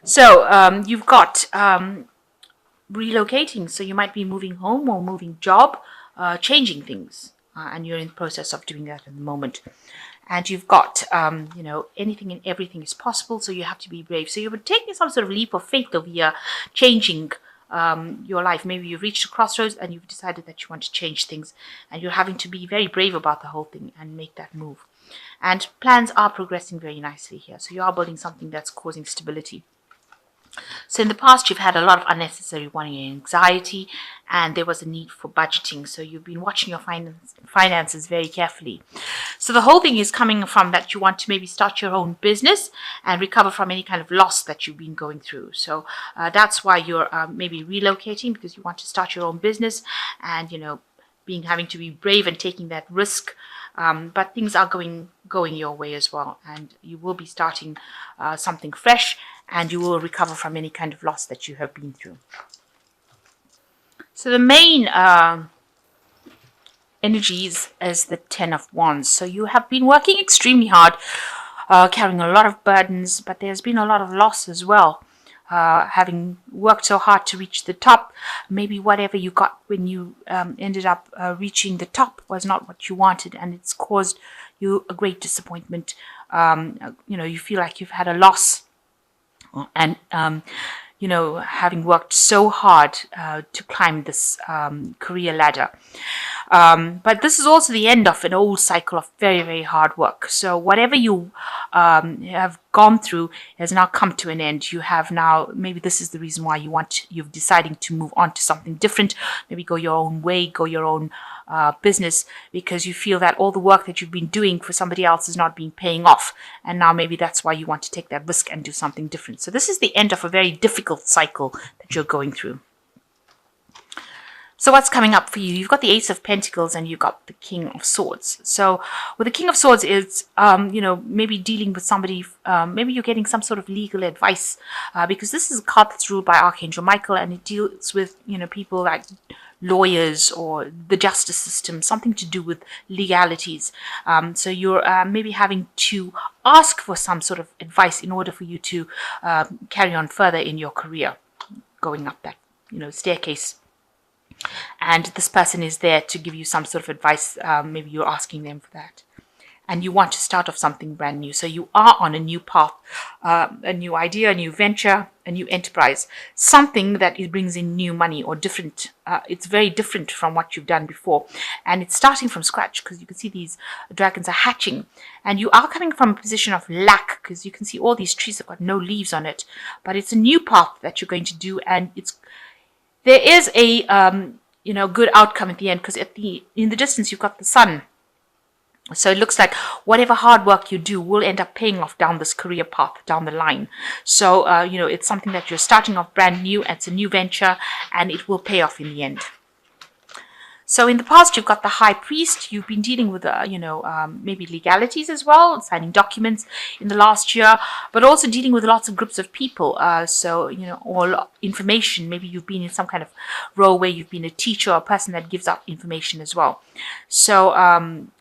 So you've got relocating. So you might be moving home or moving job, changing things. And you're in the process of doing that at the moment. And you've got, anything and everything is possible. So you have to be brave. So you're taking some sort of leap of faith over here, changing your life. Maybe you've reached a crossroads and you've decided that you want to change things. And you're having to be very brave about the whole thing and make that move. And plans are progressing very nicely here. So you are building something that's causing stability. So in the past, you've had a lot of unnecessary worry and anxiety, and there was a need for budgeting. So you've been watching your finances very carefully. So the whole thing is coming from that you want to maybe start your own business and recover from any kind of loss that you've been going through. So that's why you're maybe relocating, because you want to start your own business and, having to be brave and taking that risk. But things are going your way as well, and you will be starting something fresh, and you will recover from any kind of loss that you have been through. So the main energies is the Ten of Wands. So you have been working extremely hard, carrying a lot of burdens, but there's been a lot of loss as well. Having worked so hard to reach the top, maybe whatever you got when you ended up reaching the top was not what you wanted, and it's caused you a great disappointment. You feel like you've had a loss, and having worked so hard to climb this career ladder. But this is also the end of an old cycle of very, very hard work. So whatever you have gone through has now come to an end. You have now, maybe this is the reason why you're deciding to move on to something different, maybe go your own way, go your own business, because you feel that all the work that you've been doing for somebody else is not being paying off. And now maybe that's why you want to take that risk and do something different. So this is the end of a very difficult cycle that you're going through. So what's coming up for you? You've got the Ace of Pentacles and you've got the King of Swords. So with the King of Swords, it's, maybe dealing with somebody, maybe you're getting some sort of legal advice, because this is a card that's ruled by Archangel Michael, and it deals with, people like lawyers or the justice system, something to do with legalities. So you're maybe having to ask for some sort of advice in order for you to carry on further in your career, going up that, staircase. And this person is there to give you some sort of advice. Maybe you're asking them for that. And you want to start off something brand new. So you are on a new path, a new idea, a new venture, a new enterprise, something that it brings in new money or different. It's very different from what you've done before. And it's starting from scratch, because you can see these dragons are hatching. And you are coming from a position of lack, because you can see all these trees have got no leaves on it. But it's a new path that you're going to do, and there is a good outcome at the end, because in the distance you've got the sun. So it looks like whatever hard work you do will end up paying off down this career path down the line. So it's something that you're starting off brand new. It's a new venture, and it will pay off in the end. So in the past, you've got the High Priest. You've been dealing with, maybe legalities as well, signing documents in the last year, but also dealing with lots of groups of people. All information. Maybe you've been in some kind of role where you've been a teacher or a person that gives out information as well. So,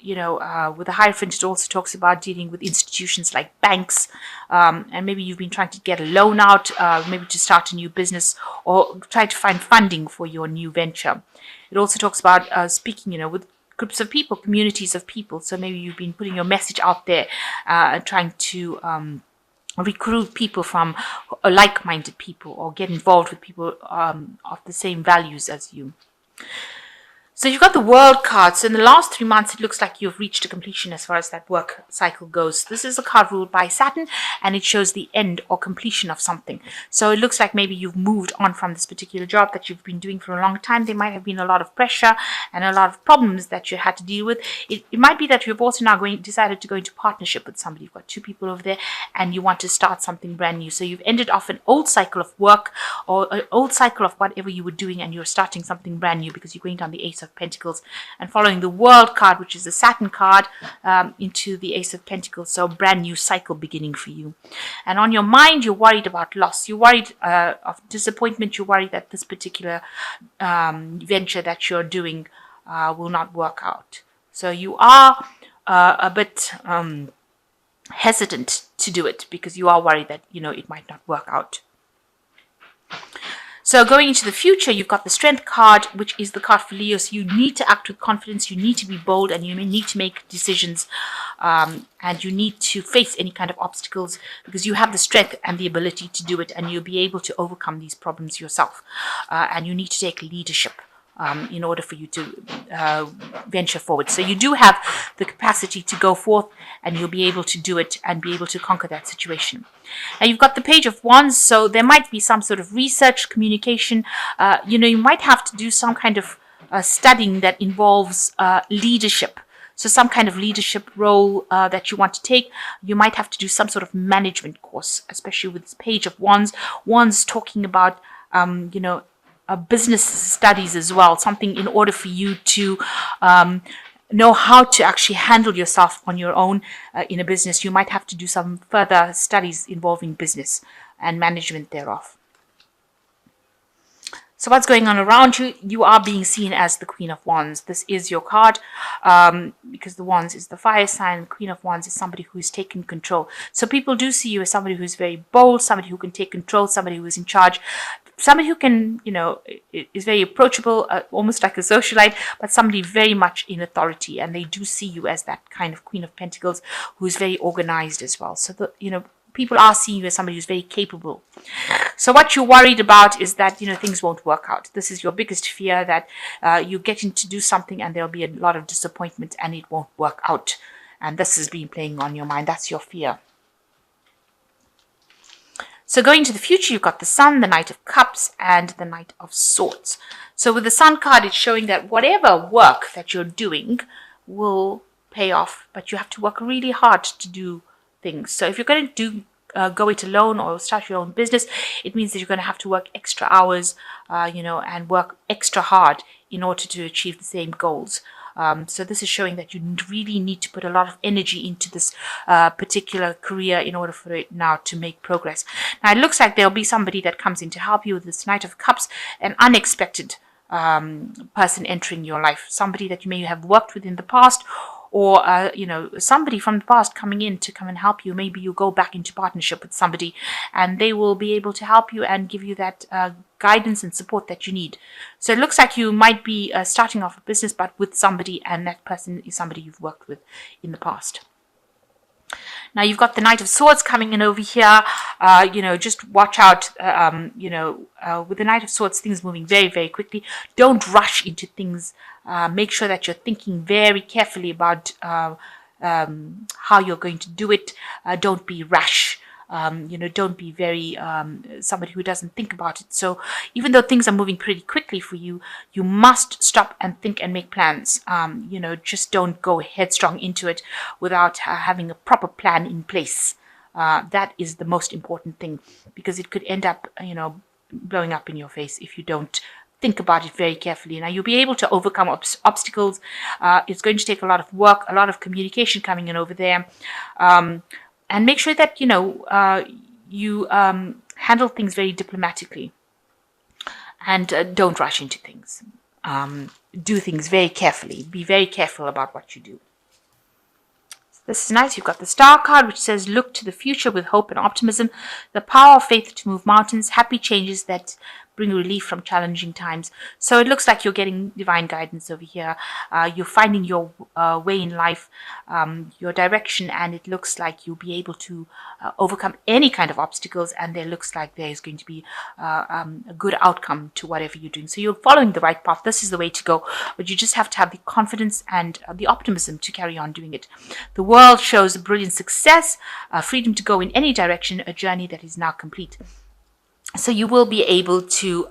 with the Hierophant, it also talks about dealing with institutions like banks, and maybe you've been trying to get a loan out, maybe to start a new business or try to find funding for your new venture. It also talks about speaking, with groups of people, communities of people. So maybe you've been putting your message out there, trying to recruit people from like-minded people, or get involved with people of the same values as you. So you've got the World card. So in the last 3 months, it looks like you've reached a completion as far as that work cycle goes. This is a card ruled by Saturn, and it shows the end or completion of something. So it looks like maybe you've moved on from this particular job that you've been doing for a long time. There might have been a lot of pressure and a lot of problems that you had to deal with. It might be that you've also now decided to go into partnership with somebody. You've got two people over there, and you want to start something brand new. So you've ended off an old cycle of work, or an old cycle of whatever you were doing, and you're starting something brand new, because you're going down the Ace of Pentacles and following the World card, which is the Saturn card, into the Ace of Pentacles. So a brand new cycle beginning for you. And on your mind, you're worried about loss. You're worried of disappointment. You're worried that this particular venture that you're doing will not work out. So you are a bit hesitant to do it, because you are worried that it might not work out. So going into the future, you've got the Strength card, which is the card for Leo. So you need to act with confidence, you need to be bold, and you need to make decisions, and you need to face any kind of obstacles because you have the strength and the ability to do it, and you'll be able to overcome these problems yourself. And you need to take leadership in order for you to venture forward. So you do have the capacity to go forth, and you'll be able to do it and be able to conquer that situation. Now you've got the Page of Wands, so there might be some sort of research, communication. You might have to do some kind of studying that involves leadership. So some kind of leadership role that you want to take. You might have to do some sort of management course, especially with this Page of Wands. Wands talking about, business studies as well, something in order for you to know how to actually handle yourself on your own in a business. You might have to do some further studies involving business and management thereof. So what's going on around you? You are being seen as the Queen of Wands. This is your card because the Wands is the fire sign. Queen of Wands is somebody who's taken control. So people do see you as somebody who's very bold, somebody who can take control, somebody who is in charge, somebody who can, is very approachable, almost like a socialite, but somebody very much in authority. And they do see you as that kind of Queen of Pentacles who's very organized as well. So, people are seeing you as somebody who's very capable. So what you're worried about is that, things won't work out. This is your biggest fear, that you get in to do something and there'll be a lot of disappointment and it won't work out. And this has been playing on your mind. That's your fear. So going to the future, you've got the Sun, the Knight of Cups, and the Knight of Swords. So with the Sun card, it's showing that whatever work that you're doing will pay off, but you have to work really hard to do things. So if you're going to go it alone or start your own business, it means that you're going to have to work extra hours, and work extra hard in order to achieve the same goals. So this is showing that you really need to put a lot of energy into this particular career in order for it now to make progress. Now it looks like there'll be somebody that comes in to help you with this Knight of Cups, an unexpected person entering your life, somebody that you may have worked with in the past, or somebody from the past coming in to come and help you. Maybe you go back into partnership with somebody and they will be able to help you and give you that guidance and support that you need. So it looks like you might be starting off a business, but with somebody, and that person is somebody you've worked with in the past. Now you've got the Knight of Swords coming in over here. Just watch out. With the Knight of Swords, things moving very, very quickly. Don't rush into things. Make sure that you're thinking very carefully about how you're going to do it. Don't be rash. Don't be very somebody who doesn't think about it. So even though things are moving pretty quickly for you, you must stop and think and make plans. Just don't go headstrong into it without having a proper plan in place. That is the most important thing, because it could end up, blowing up in your face if you don't think about it very carefully. Now you'll be able to overcome obstacles. It's going to take a lot of work, a lot of communication coming in over there. And make sure that, you handle things very diplomatically, and don't rush into things. Do things very carefully. Be very careful about what you do. This is nice. You've got the Star card, which says, look to the future with hope and optimism. The power of faith to move mountains. Happy changes that bring relief from challenging times. So it looks like you're getting divine guidance over here. You're finding your way in life, your direction, and it looks like you'll be able to overcome any kind of obstacles, and there looks like there is going to be a good outcome to whatever you're doing. So you're following the right path. This is the way to go, but you just have to have the confidence and the optimism to carry on doing it. The world shows a brilliant success, freedom to go in any direction, a journey that is now complete. So you will be able to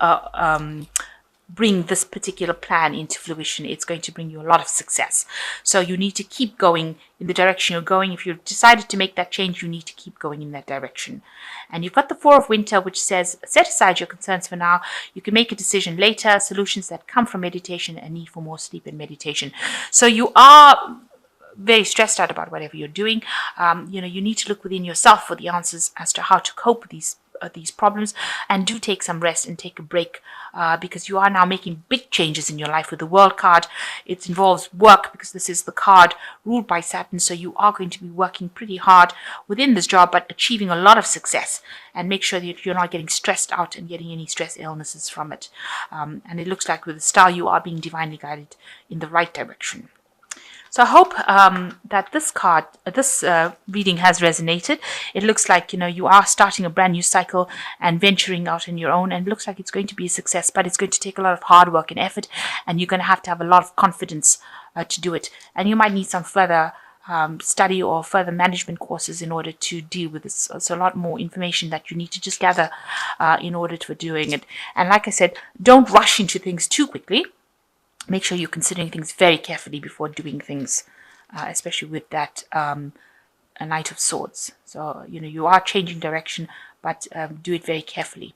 bring this particular plan into fruition. It's going to bring you a lot of success. So you need to keep going in the direction you're going. If you've decided to make that change, you need to keep going in that direction. And you've got the Four of Winter, which says, set aside your concerns for now. You can make a decision later. Solutions that come from meditation and need for more sleep and meditation. So you are very stressed out about whatever you're doing. You need to look within yourself for the answers as to how to cope with these these problems, and do take some rest and take a break, because you are now making big changes in your life with the World card. It involves work because this is the card ruled by Saturn, so you are going to be working pretty hard within this job, but achieving a lot of success. And make sure that you're not getting stressed out and getting any stress illnesses from it. And it looks like with the star, you are being divinely guided in the right direction. So I hope that this reading has resonated. It looks like, you are starting a brand new cycle and venturing out on your own, and it looks like it's going to be a success, but it's going to take a lot of hard work and effort, and you're going to have a lot of confidence to do it. And you might need some further study or further management courses in order to deal with this. So a lot more information that you need to just gather in order to doing it. And like I said, don't rush into things too quickly. Make sure you're considering things very carefully before doing things, especially with that a Knight of Swords. So, you are changing direction, but do it very carefully.